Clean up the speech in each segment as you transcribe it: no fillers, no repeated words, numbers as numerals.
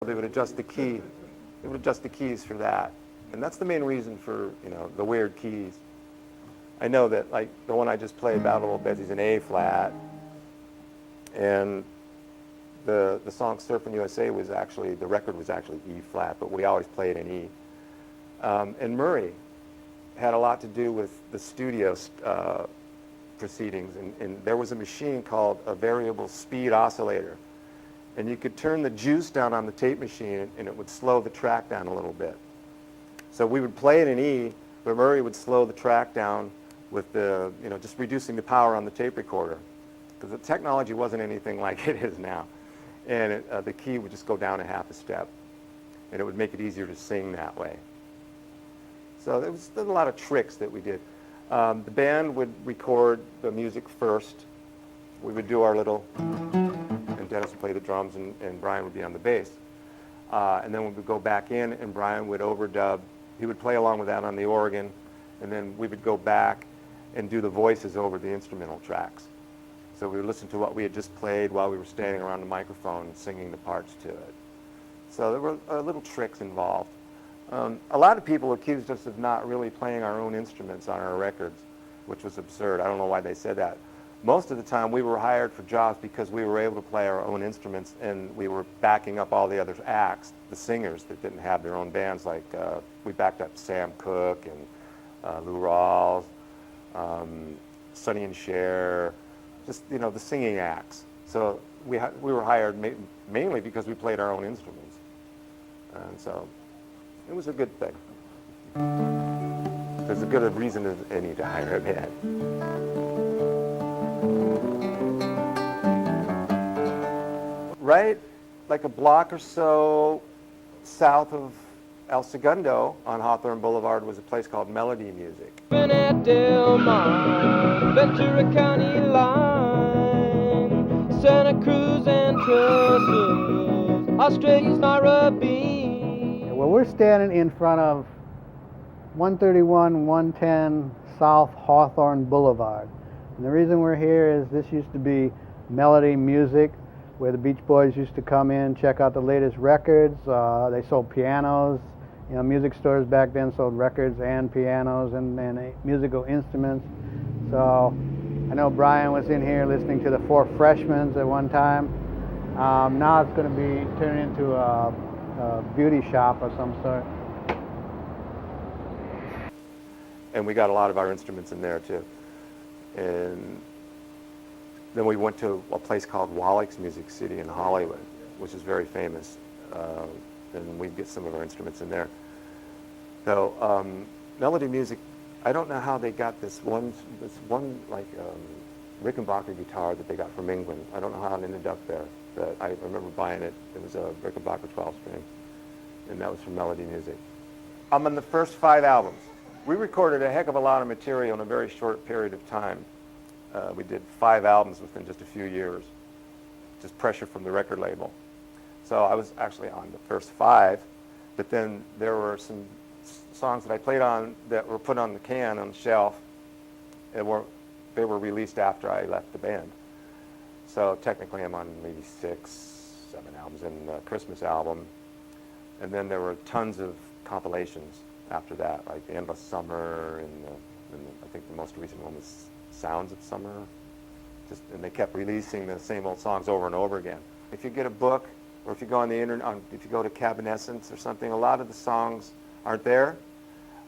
they would adjust the key. They would adjust the keys for that. And that's the main reason for, the weird keys. I know that, like, the one I just played, Battle of Bessie's an A flat, and the song Surfin' USA was actually, the record was actually E flat, but we always played in E. And Murray had a lot to do with the studio proceedings, and there was a machine called a variable speed oscillator, and you could turn the juice down on the tape machine and it would slow the track down a little bit. So we would play it in E, but Murray would slow the track down with the, just reducing the power on the tape recorder, because the technology wasn't anything like it is now. And the key would just go down a half a step, and it would make it easier to sing that way. So there was a lot of tricks that we did. The band would record the music first. We would do our little, and Dennis would play the drums, and Brian would be on the bass. And then we would go back in, and Brian would overdub. He would play along with that on the organ, and then we would go back and do the voices over the instrumental tracks. So we would listen to what we had just played while we were standing around the microphone and singing the parts to it. So there were little tricks involved. A lot of people accused us of not really playing our own instruments on our records, which was absurd. I don't know why they said that. Most of the time we were hired for jobs because we were able to play our own instruments, and we were backing up all the other acts, the singers that didn't have their own bands. Like we backed up Sam Cooke and Lou Rawls, Sonny and Cher, just the singing acts. So we were hired mainly because we played our own instruments, and so it was a good thing. There's a good reason as any to hire a band. Right, like a block or so south of El Segundo on Hawthorne Boulevard was a place called Melody Music. At Del Mar, Ventura County line, Santa Cruz and Trusses, Australia's Narrabeen. Well, we're standing in front of 131, 110 South Hawthorne Boulevard. And the reason we're here is this used to be Melody Music, where the Beach Boys used to come in, check out the latest records. They sold pianos. Music stores back then sold records and pianos and musical instruments. So I know Brian was in here listening to the Four Freshmen at one time. Now it's going to be turned into a beauty shop of some sort. And we got a lot of our instruments in there too. And then we went to a place called Wallach's Music City in Hollywood, which is very famous. And we'd get some of our instruments in there. So Melody Music, I don't know how they got this one like Rickenbacker guitar that they got from England. I don't know how it ended up there, but I remember buying it. It was a Rickenbacker 12-string, and that was from Melody Music. I'm on the first 5 albums. We recorded a heck of a lot of material in a very short period of time. We did 5 albums within just a few years, just pressure from the record label. So I was actually on the first 5, but then there were some songs that I played on that were put on the can on the shelf. They were released after I left the band. So technically I'm on maybe 6, 7 albums and the Christmas album. And then there were tons of compilations after that, like The Endless Summer, and I think the most recent one was Sounds of Summer. And they kept releasing the same old songs over and over again. If you get a book, or if you go on the internet, if you go to Cabinescence or something, a lot of the songs aren't there,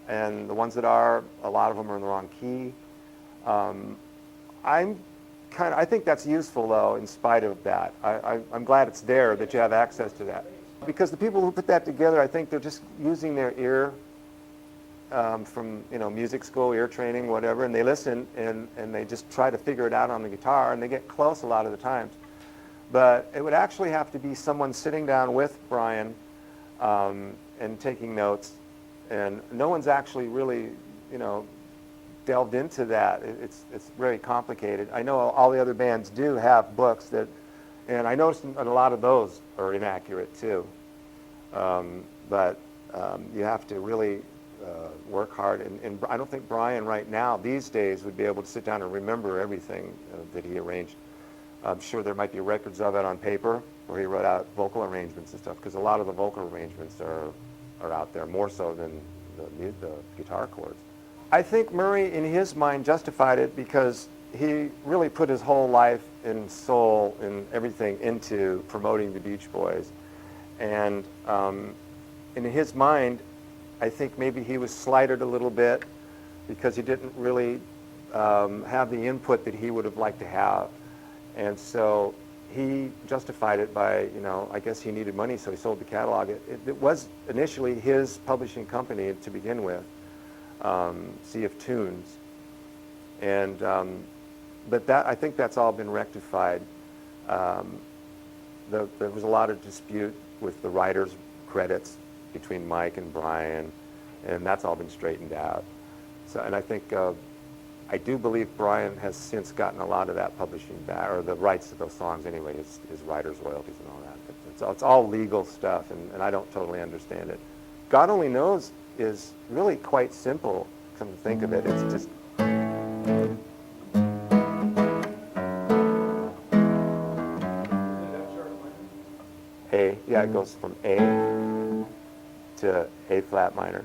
and the ones that are, a lot of them are in the wrong key. I think that's useful though, in spite of that. I'm glad it's there, that you have access to that, because the people who put that together, I think they're just using their ear from music school, ear training, whatever, and they listen and they just try to figure it out on the guitar, and they get close a lot of the times. But it would actually have to be someone sitting down with Brian and taking notes, and no one's actually really, delved into that. It's very complicated. I know all the other bands do have books that, and I noticed a lot of those are inaccurate too. But you have to really work hard, and I don't think Brian right now, these days, would be able to sit down and remember everything that he arranged. I'm sure there might be records of it on paper where he wrote out vocal arrangements and stuff, because a lot of the vocal arrangements are out there, more so than the guitar chords. I think Murray, in his mind, justified it because he really put his whole life and soul and everything into promoting the Beach Boys. And in his mind, I think maybe he was slighted a little bit because he didn't really have the input that he would have liked to have. And so he justified it by, you know, I guess he needed money, so he sold the catalog. It was initially his publishing company to begin with, Sea of Tunes. And, but that, I think that's all been rectified. There was a lot of dispute with the writers' credits between Mike and Brian, and that's all been straightened out. So, and I think, I do believe Brian has since gotten a lot of that publishing back, or the rights to those songs anyway, his writers' royalties and all that. But it's all legal stuff, and I don't totally understand it. God Only Knows is really quite simple, come to think of it. It's just... A, yeah, it goes from A to A flat minor.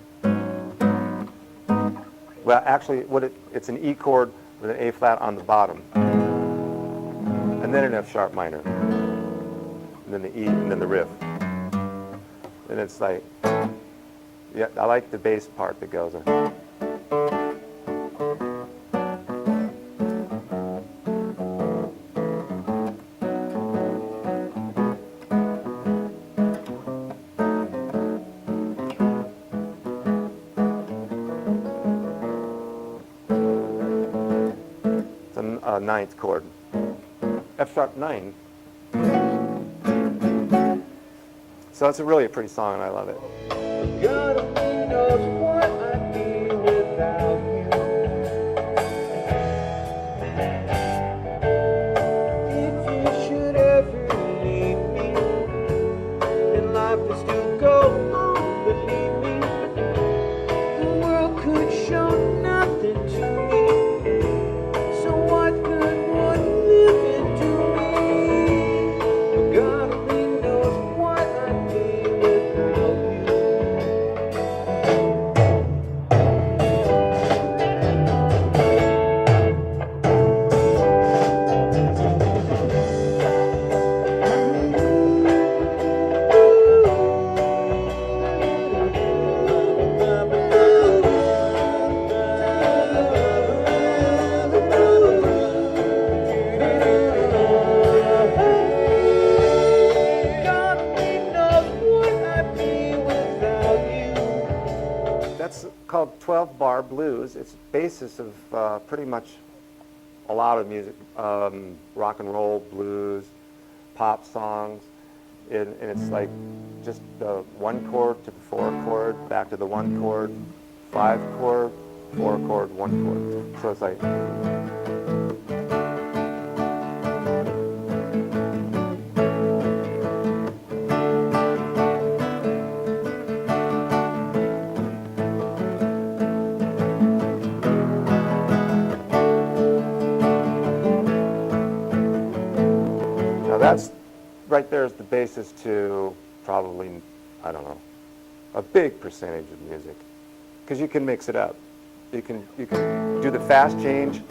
Well, actually, it's an E chord with an A flat on the bottom, and then an F sharp minor, and then the E, and then the riff. And it's like, yeah, I like the bass part that goes in. Ninth chord, F sharp 9. So it's really a pretty song, and I love it. God only knows what I'd be without you. If you should ever leave me, and life would still go on, believe me, the world could show nothing to me. So what good would living do me? God only knows what I'd be without you. God only knows what I'd be without you. That's called 12-bar blues. It's the basis of pretty much a lot of music, rock and roll, blues, pop songs. And it's like just the 1 chord to the 4 chord, back to the 1 chord, 5 chord, 4 chord, 1 chord. So it's like... Now that's, right there is the basis to probably, I don't know, a big percentage of music. Because you can mix it up. You can do the fast change.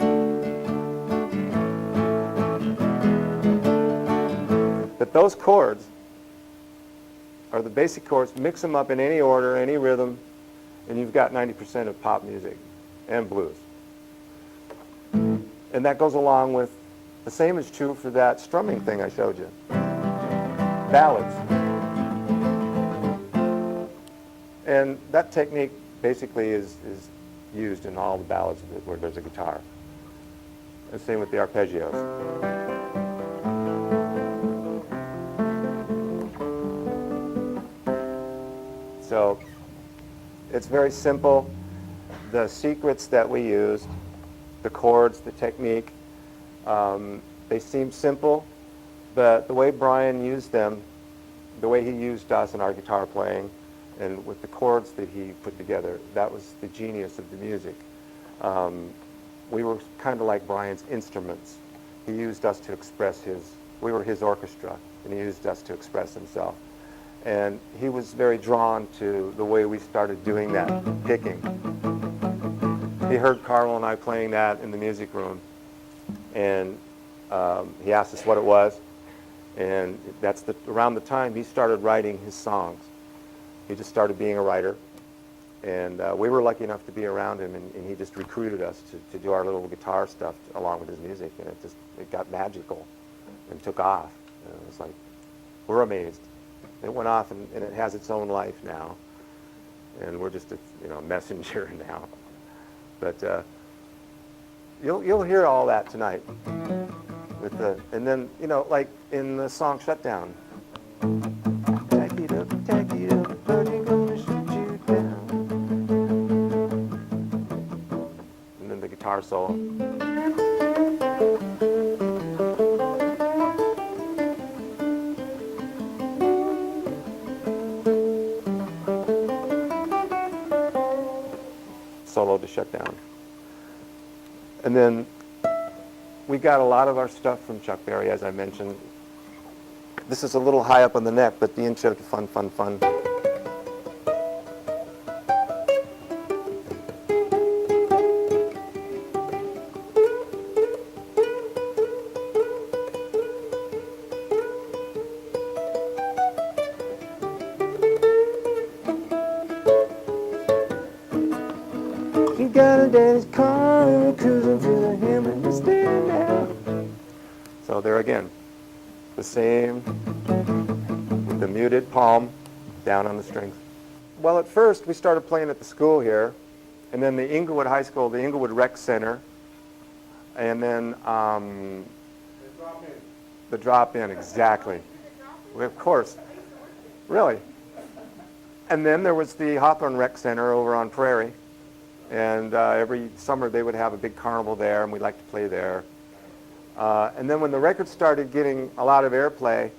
But those chords are the basic chords. Mix them up in any order, any rhythm, and you've got 90% of pop music and blues. And that goes along with, the same is true for that strumming thing I showed you. Ballads. And that technique basically is used in all the ballads where there's a guitar. And same with the arpeggios. So it's very simple. The secrets that we used, the chords, the technique, they seem simple, but the way Brian used them, the way he used us in our guitar playing, and with the chords that he put together, that was the genius of the music. We were kind of like Brian's instruments he used us to express we were his orchestra, and he used us to express himself. And he was very drawn to the way we started doing that picking. He heard Carl and I playing that in the music room, and he asked us what it was, and around the time he started writing his songs. He just started being a writer, and we were lucky enough to be around him, and he just recruited us to do our little guitar stuff along with his music, and it got magical and took off. And it was like, we're amazed. It went off, and it has its own life now, and we're just a messenger now. But you'll hear all that tonight. And then like in the song "Shutdown." Tack it up, buddy, gonna shoot you down. And then the guitar solo. Solo to "Shut Down." And then we got a lot of our stuff from Chuck Berry, as I mentioned. This is a little high up on the neck, but the intro to Fun, Fun, Fun. You got a daddy's car, cruising through the hammer, you stand out. So there again, the same, with the muted palm down on the strings. Well, at first we started playing at the school here, and then the Inglewood High School, the Inglewood Rec Center, and then the drop-in, exactly. Of course, really. And then there was the Hawthorne Rec Center over on Prairie. And every summer they would have a big carnival there, and we'd like to play there. And then when the record started getting a lot of airplay,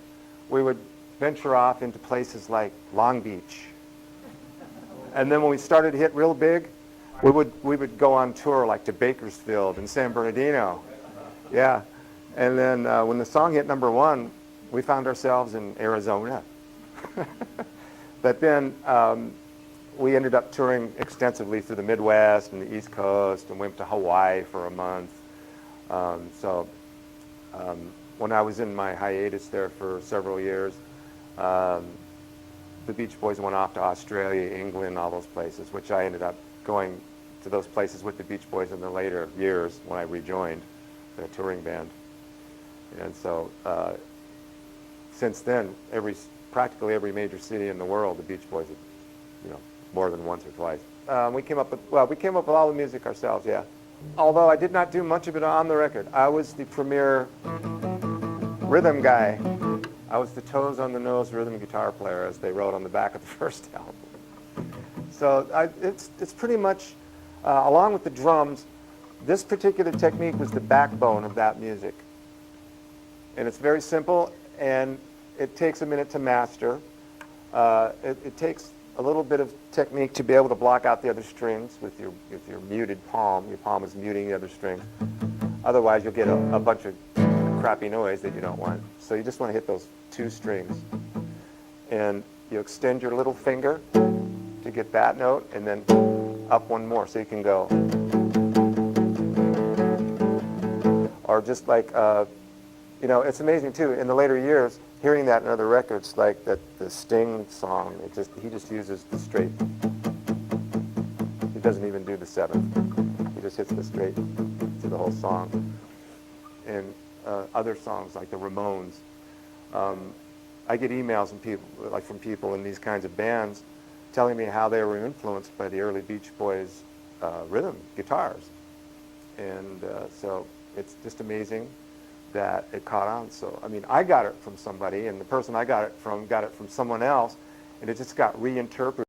we would venture off into places like Long Beach. And then when we started to hit real big, we would go on tour like to Bakersfield and San Bernardino. Yeah. And then when the song hit #1, we found ourselves in Arizona. But then we ended up touring extensively through the Midwest and the East Coast, and went to Hawaii for a month. When I was in my hiatus there for several years, the Beach Boys went off to Australia, England, all those places, which I ended up going to those places with the Beach Boys in the later years when I rejoined the touring band. And so since then, practically every major city in the world, the Beach Boys have, more than once or twice. We came up with all the music ourselves, yeah. Although I did not do much of it on the record. I was the premier rhythm guy. I was the toes on the nose rhythm guitar player, as they wrote on the back of the first album. So it's pretty much, along with the drums, this particular technique was the backbone of that music. And it's very simple, and it takes a minute to master. It takes a little bit of technique to be able to block out the other strings with your muted palm. Your palm is muting the other strings. Otherwise, you'll get a bunch of crappy noise that you don't want. So you just want to hit those 2 strings. And you extend your little finger to get that note, and then up one more, so you can go. Or just like, it's amazing too, in the later years, hearing that in other records, like the Sting song, he just uses the straight. He doesn't even do the 7th. He just hits the straight to the whole song. And other songs like the Ramones. I get emails from people in these kinds of bands telling me how they were influenced by the early Beach Boys rhythm guitars. And so it's just amazing that it caught on. So, I mean, I got it from somebody, and the person I got it from someone else, and it just got reinterpreted